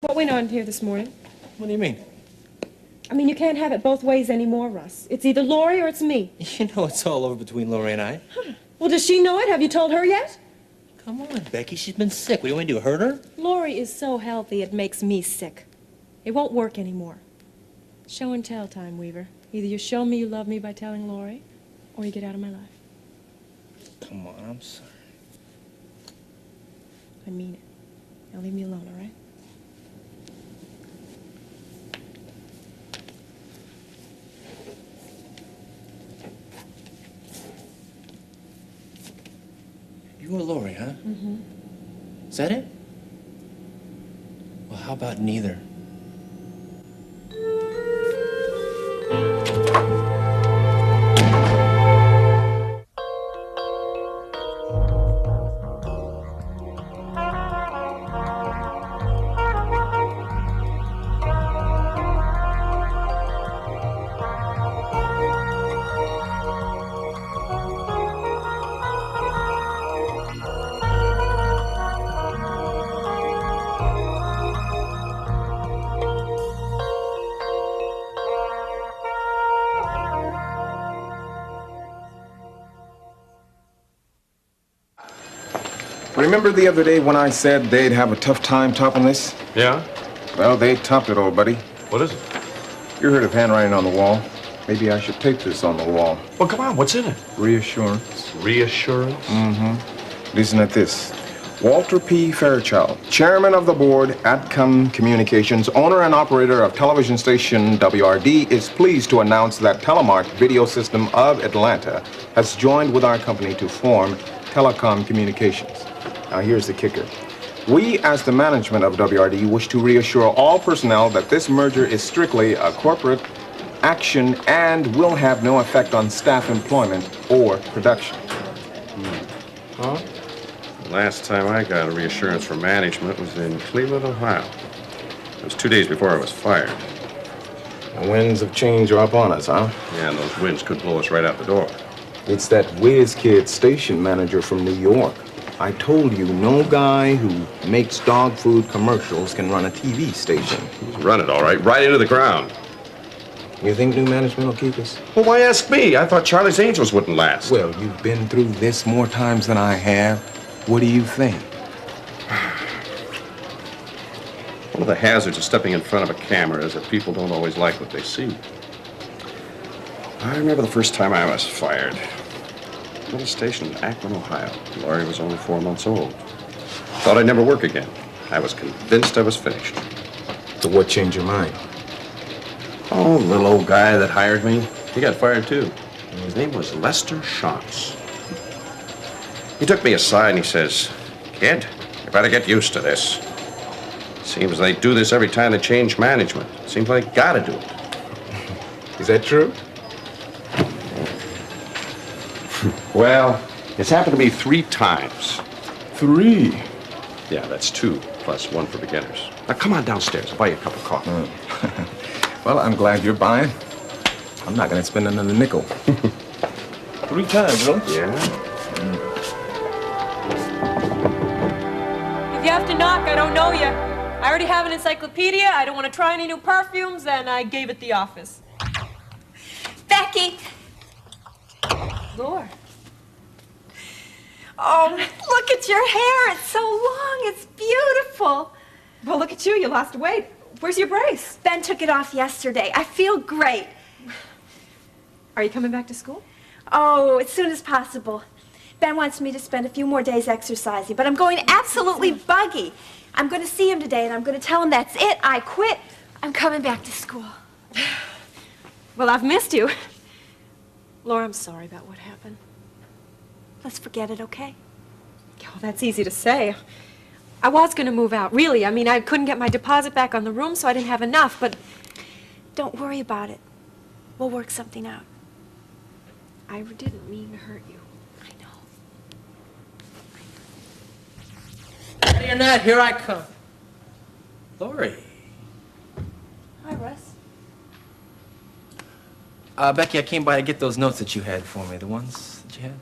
What went on here this morning? What do you mean? I mean, you can't have it both ways anymore, Russ. It's either Lori or it's me. You know it's all over between Lori and I. Huh. Well, does she know it? Have you told her yet? Come on, Becky. She's been sick. What do you want to do, hurt her? Lori is so healthy it makes me sick. It won't work anymore. Show and tell time, Weaver. Either you show me you love me by telling Lori, or you get out of my life. Come on, I'm sorry. I mean it. Now leave me alone, all right? You or Lori, huh? Mm-hmm. Is that it? Well, how about neither? Remember the other day when I said they'd have a tough time topping this? Yeah? Well, they topped it, old buddy. What is it? You heard of handwriting on the wall. Maybe I should tape this on the wall. Well, come on, what's in it? Reassurance. Reassurance? Mm-hmm. Listen at this. Walter P. Fairchild, chairman of the board, Atcom Communications, owner and operator of television station WRD, is pleased to announce that Telemark Video System of Atlanta has joined with our company to form Telecom Communications. Now, here's the kicker. We, as the management of WRD, wish to reassure all personnel that this merger is strictly a corporate action and will have no effect on staff employment or production. Huh? The last time I got a reassurance from management was in Cleveland, Ohio. It was 2 days before I was fired. The winds of change are up on us, huh? Yeah, and those winds could blow us right out the door. It's that whiz kid station manager from New York. I told you, no guy who makes dog food commercials can run a TV station. He's run it all right, right into the ground. You think new management will keep us? Well, why ask me? I thought Charlie's Angels wouldn't last. Well, you've been through this more times than I have. What do you think? One of the hazards of stepping in front of a camera is that people don't always like what they see. I remember the first time I was fired. At a station in Akron, Ohio. Laurie was only 4 months old. Thought I'd never work again. I was convinced I was finished. So what changed your mind? Oh, the little old guy that hired me, he got fired too. His name was Lester Shantz. He took me aside and he says, "Kid, you better get used to this. Seems they do this every time they change management. Seems like gotta do it." Is that true? Well, it's happened to me 3 times. 3? Yeah, that's 2 plus 1 for beginners. Now come on downstairs. I'll buy you a cup of coffee. Well, I'm glad you're buying. I'm not going to spend another nickel. 3 times, really? Yeah. If you have to knock, I don't know you. I already have an encyclopedia. I don't want to try any new perfumes, and I gave it the office. Becky! Lord. Oh, look at your hair. It's so long. It's beautiful. Well, look at you. You lost weight. Where's your brace? Ben took it off yesterday. I feel great. Are you coming back to school? Oh, as soon as possible. Ben wants me to spend a few more days exercising, but I'm going absolutely buggy. I'm going to see him today, and I'm going to tell him that's it. I quit. I'm coming back to school. Well, I've missed you. Laura, I'm sorry about what happened. Let's forget it, okay? Oh, that's easy to say. I was going to move out, really. I mean, I couldn't get my deposit back on the room, so I didn't have enough, but... Don't worry about it. We'll work something out. I didn't mean to hurt you. I know. Ready or not, here I come. Lori. Hi, Russ. Becky, I came by to get those notes that you had for me. The ones that you had?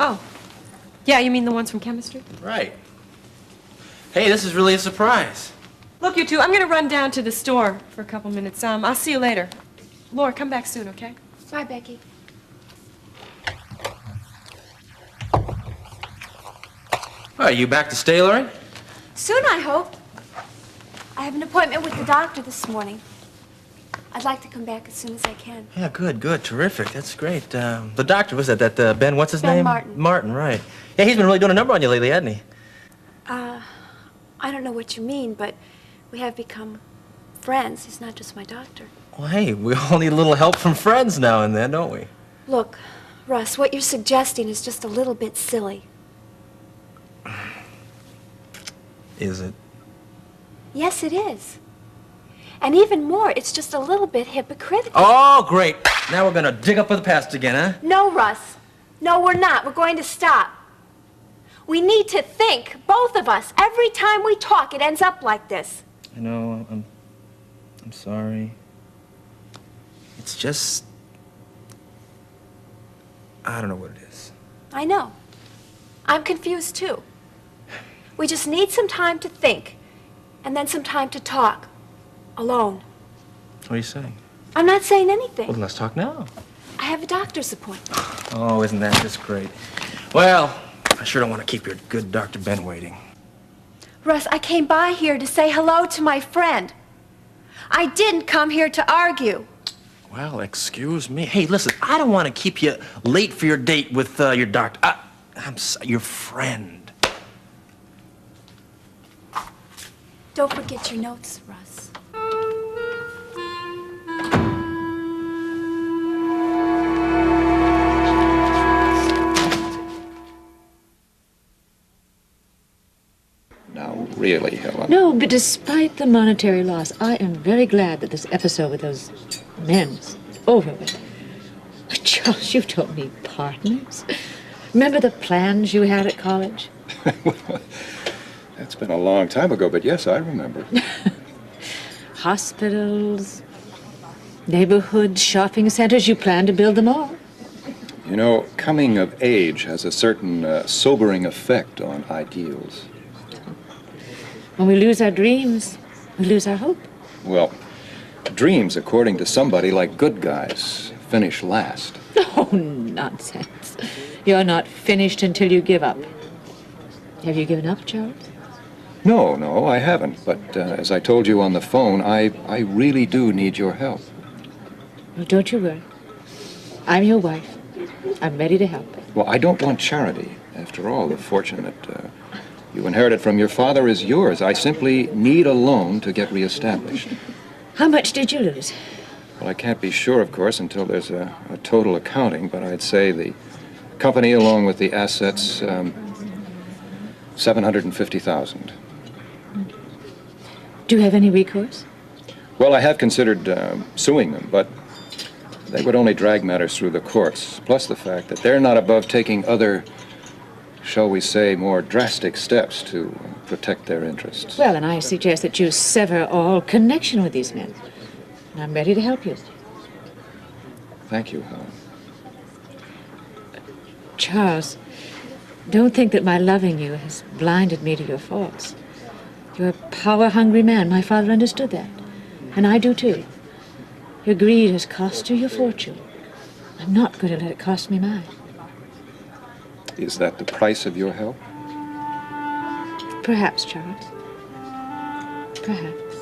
Oh. Yeah, you mean the ones from chemistry? Right. Hey, this is really a surprise. Look, you two, I'm gonna run down to the store for a couple minutes. I'll see you later. Laura, come back soon, okay? Bye, Becky. Are you back to stay, Laurie? Soon, I hope. I have an appointment with the doctor this morning. I'd like to come back as soon as I can. Yeah, good, terrific. That's great. The doctor, was that Ben, what's his Ben name? Martin. Martin, right. Yeah, he's been really doing a number on you lately, hasn't he? I don't know what you mean, but we have become friends. He's not just my doctor. Well, hey, we all need a little help from friends now and then, don't we? Look, Russ, what you're suggesting is just a little bit silly. Is it? Yes, it is. And even more, it's just a little bit hypocritical. Oh, great. Now we're gonna dig up with the past again, huh? No, Russ. No, we're not. We're going to stop. We need to think, both of us. Every time we talk, it ends up like this. I know, I'm sorry. It's just... I don't know what it is. I know. I'm confused, too. We just need some time to think, and then some time to talk. Alone. What are you saying? I'm not saying anything. Well, then let's talk now. I have a doctor's appointment. Oh, isn't that just great? Well, I sure don't want to keep your good Dr. Ben waiting. Russ, I came by here to say hello to my friend. I didn't come here to argue. Well, excuse me. Hey, listen, I don't want to keep you late for your date with your doctor. Your friend. Don't forget your notes, Russ. Now, really, Helen. No, but despite the monetary loss, I am very glad that this episode with those men is over with. Charles, you don't need partners. Remember the plans you had at college? That's been a long time ago, but yes, I remember. Hospitals, neighborhood shopping centers, you plan to build them all. You know, coming of age has a certain sobering effect on ideals. When we lose our dreams, we lose our hope. Well, dreams, according to somebody like good guys, finish last. Oh, nonsense. You're not finished until you give up. Have you given up, Charles? No, I haven't. But as I told you on the phone, I really do need your help. Well, don't you worry. I'm your wife. I'm ready to help. Well, I don't want charity. After all, the fortune that you inherited from your father is yours. I simply need a loan to get reestablished. How much did you lose? Well, I can't be sure, of course, until there's a total accounting, but I'd say the company, along with the assets, $750,000. Do you have any recourse? Well, I have considered suing them, but they would only drag matters through the courts, plus the fact that they're not above taking other, shall we say, more drastic steps to protect their interests. Well, then I suggest that you sever all connection with these men. And I'm ready to help you. Thank you, Helen. Charles, don't think that my loving you has blinded me to your faults. You're a power-hungry man. My father understood that. And I do, too. Your greed has cost you your fortune. I'm not going to let it cost me mine. Is that the price of your help? Perhaps, Charles. Perhaps.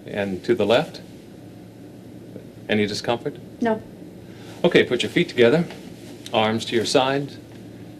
And to the left? Any discomfort? No. Okay, put your feet together, arms to your sides,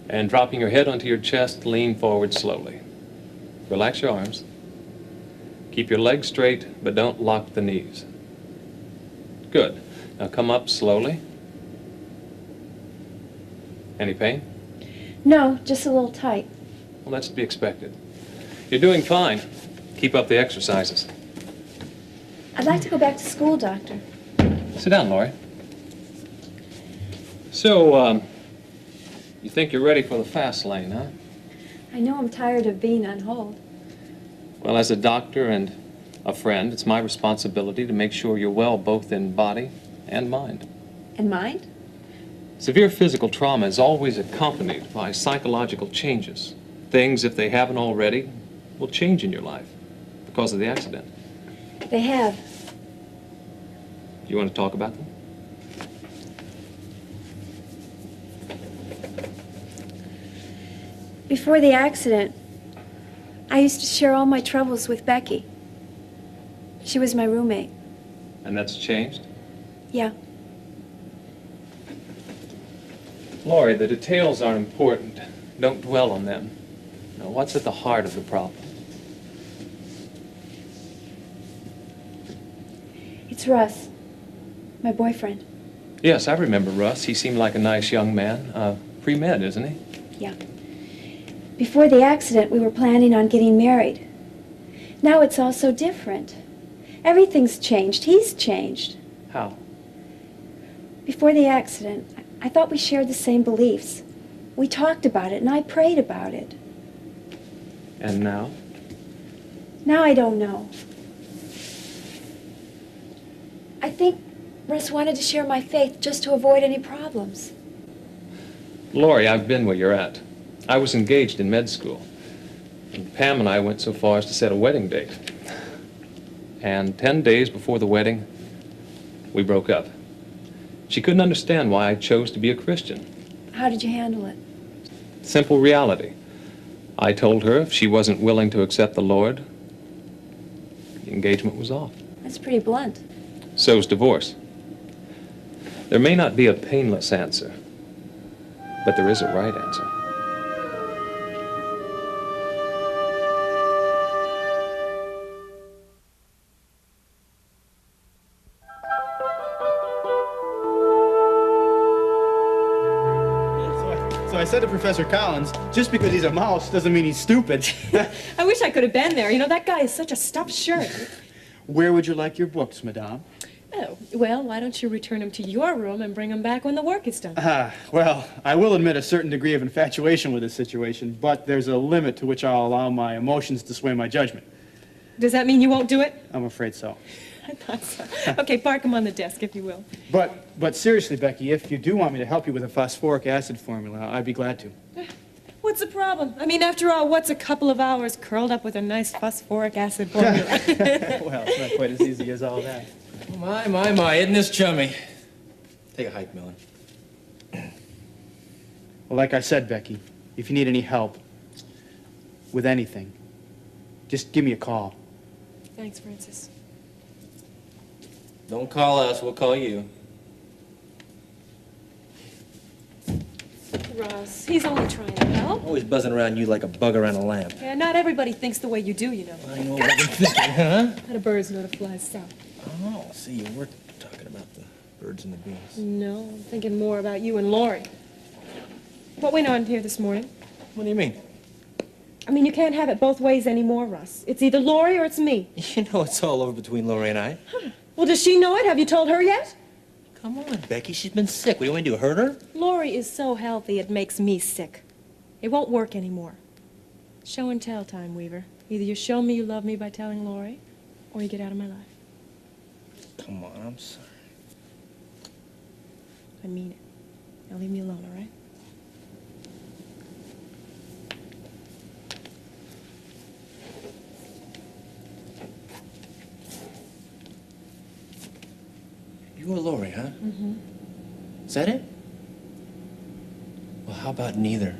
and dropping your head onto your chest, lean forward slowly. Relax your arms. Keep your legs straight, but don't lock the knees. Good. Now come up slowly. Any pain? No, just a little tight. Well, that's to be expected. You're doing fine. Keep up the exercises. I'd like to go back to school, Doctor. Sit down, Laurie. So, you think you're ready for the fast lane, huh? I know I'm tired of being on hold. Well, as a doctor and a friend, it's my responsibility to make sure you're well both in body and mind. And mind? Severe physical trauma is always accompanied by psychological changes. Things, if they haven't already, will change in your life because of the accident. They have. You want to talk about them? Before the accident, I used to share all my troubles with Becky. She was my roommate. And that's changed? Yeah. Lori, the details are important. Don't dwell on them. Now, what's at the heart of the problem? It's Russ, my boyfriend. Yes, I remember Russ. He seemed like a nice young man. Pre-med, isn't he? Yeah. Before the accident, we were planning on getting married. Now it's all so different. Everything's changed. He's changed. How? Before the accident, I thought we shared the same beliefs. We talked about it, and I prayed about it. And now? Now I don't know. I think Russ wanted to share my faith just to avoid any problems. Lori, I've been where you're at. I was engaged in med school. And Pam and I went so far as to set a wedding date. And 10 days before the wedding, we broke up. She couldn't understand why I chose to be a Christian. How did you handle it? Simple reality. I told her if she wasn't willing to accept the Lord, the engagement was off. That's pretty blunt. So's divorce. There may not be a painless answer, but there is a right answer. So I said to Professor Collins, just because he's a mouse doesn't mean he's stupid. I wish I could have been there. You know, that guy is such a stuffed shirt. Where would you like your books, Madame? Oh, well, why don't you return them to your room and bring them back when the work is done? Well, I will admit a certain degree of infatuation with this situation, but there's a limit to which I'll allow my emotions to sway my judgment. Does that mean you won't do it? I'm afraid so. I thought so. Okay, park them on the desk, if you will. But seriously, Becky, if you do want me to help you with a phosphoric acid formula, I'd be glad to. What's the problem? I mean, after all, what's a couple of hours curled up with a nice phosphoric acid formula? Well, it's not quite as easy as all that. Oh, my, isn't this chummy? Take a hike, Miller. Well, like I said, Becky, if you need any help with anything, just give me a call. Thanks, Francis. Don't call us, we'll call you. Ross, he's only trying to help. Always buzzing around you like a bug around a lamp. Yeah, not everybody thinks the way you do, you know. I know what I'm thinking, huh? Not a bird's know to fly south. Oh, see, you were talking about the birds and the bees. No, I'm thinking more about you and Lori. What went on here this morning? What do you mean? I mean, you can't have it both ways anymore, Russ. It's either Lori or it's me. You know it's all over between Lori and I. Huh. Well, does she know it? Have you told her yet? Come on, Becky, she's been sick. What do you want me to do, hurt her? Lori is so healthy, it makes me sick. It won't work anymore. Show and tell time, Weaver. Either you show me you love me by telling Lori, or you get out of my life. Come on, I'm sorry. I mean it. Now leave me alone, all right? You or Lori, huh? Mm-hmm. Is that it? Well, how about neither?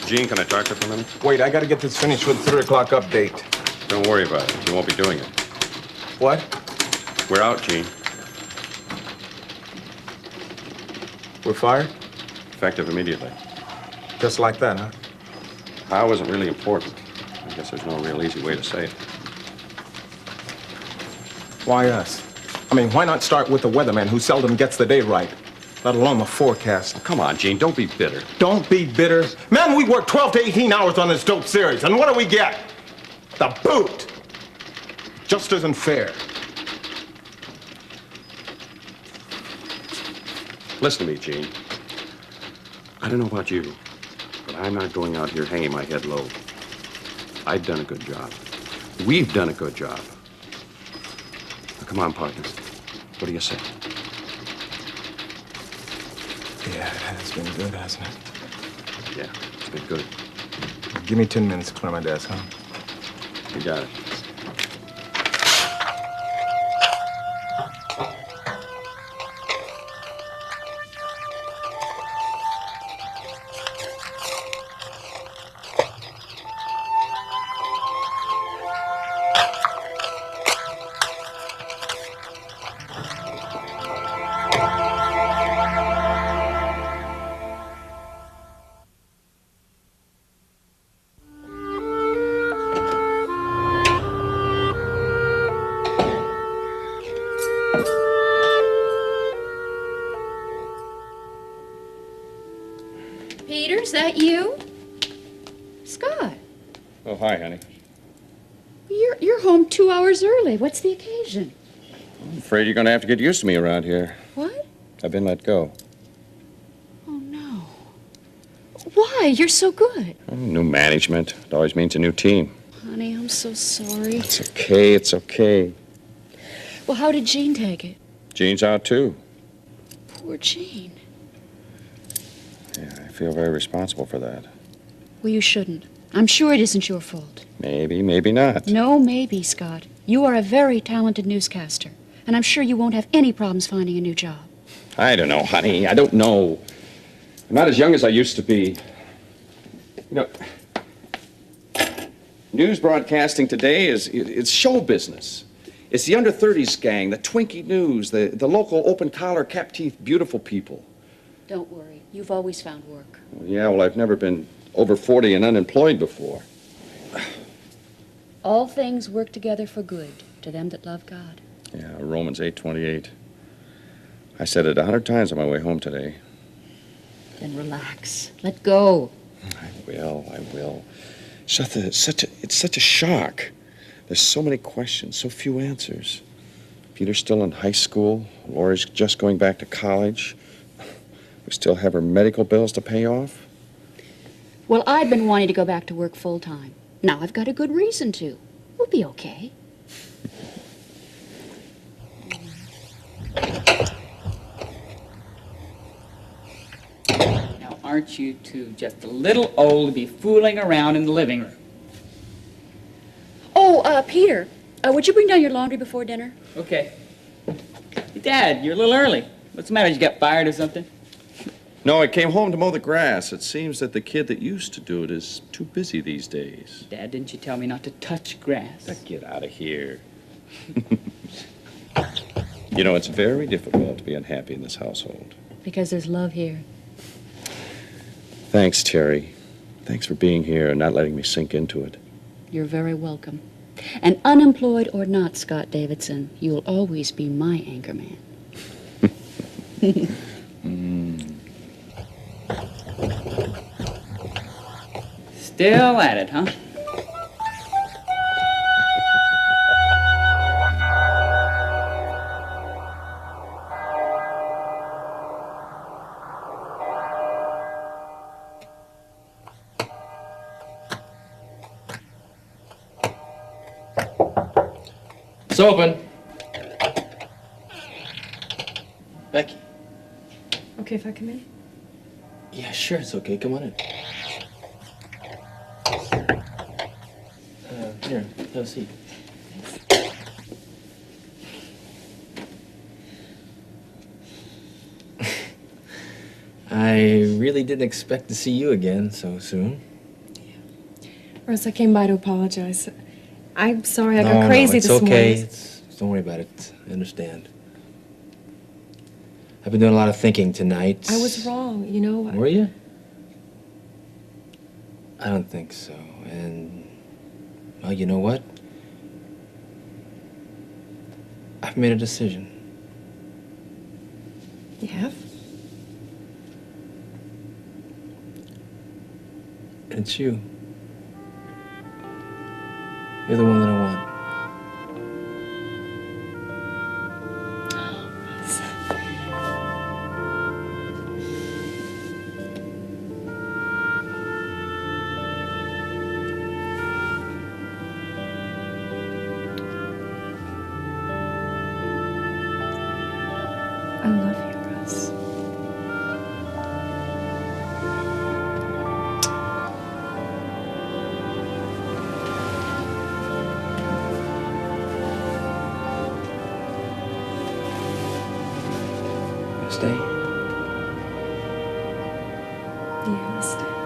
Gene, can I talk to you for a minute? Wait, I gotta get this finished with the 3 o'clock update. Don't worry about it. You won't be doing it. What? We're out, Gene. We're fired? Effective immediately. Just like that, huh? How isn't really important. I guess there's no real easy way to say it. Why us? I mean, why not start with the weatherman who seldom gets the day right, let alone the forecast? Oh, come on, Gene, don't be bitter. Don't be bitter. Man, we worked 12 to 18 hours on this dope series, and what do we get? The boot. Just isn't fair. Listen to me, Gene. I don't know about you, but I'm not going out here hanging my head low. I've done a good job. We've done a good job. Now, come on, partner. What do you say? Yeah, it has been good, hasn't it? Yeah, it's been good. Give me 10 minutes to clear my desk, huh? You got it. Peter, is that you? Scott, Oh, hi, honey. you're home 2 hours early. What's the occasion? I'm afraid you're going to have to get used to me around here. What? I've been let go. Oh, no. Why? You're so good. Oh, new management. It always means a new team. Honey, I'm so sorry. It's okay, it's okay. Well, how did Jean take it? Gene's out, too. Poor Jean. Yeah, I feel very responsible for that. Well, you shouldn't. I'm sure it isn't your fault. Maybe, maybe not. No, maybe, Scott. You are a very talented newscaster, and I'm sure you won't have any problems finding a new job. I don't know, honey. I don't know. I'm not as young as I used to be. You know, news broadcasting today it's show business. It's the under-30s gang, the Twinkie News, the local open-collar, cap-teeth, beautiful people. Don't worry. You've always found work. Yeah, well, I've never been over 40 and unemployed before. All things work together for good to them that love God. Yeah, Romans 8:28. I said it 100 times on my way home today. Then relax. Let go. I will. It's such a shock. There's so many questions, so few answers. Peter's still in high school. Laura's just going back to college. We still have her medical bills to pay off. Well, I've been wanting to go back to work full time. Now I've got a good reason to. We'll be okay. Now, aren't you two just a little old to be fooling around in the living room? Oh, Peter, would you bring down your laundry before dinner? Okay. Hey, Dad, you're a little early. What's the matter? Did you get fired or something? No, I came home to mow the grass. It seems that the kid that used to do it is too busy these days. Dad, didn't you tell me not to touch grass? Now get out of here. You know, it's very difficult to be unhappy in this household. Because there's love here. Thanks, Terry. Thanks for being here and not letting me sink into it. You're very welcome. And unemployed or not, Scott Davidson, you'll always be my anchor man. Still at it, huh? It's open. Becky. Okay, if I come in? Yeah, sure, it's okay. Come on in. Here, have a seat. I really didn't expect to see you again so soon. Russ, I came by to apologize. I'm sorry I got crazy this morning. It's okay. Don't worry about it. I understand. I've been doing a lot of thinking tonight. I was wrong, you know. Were you? I don't think so. And, well, you know what? I've made a decision. You have? And it's you. You're the one that I want. You understand?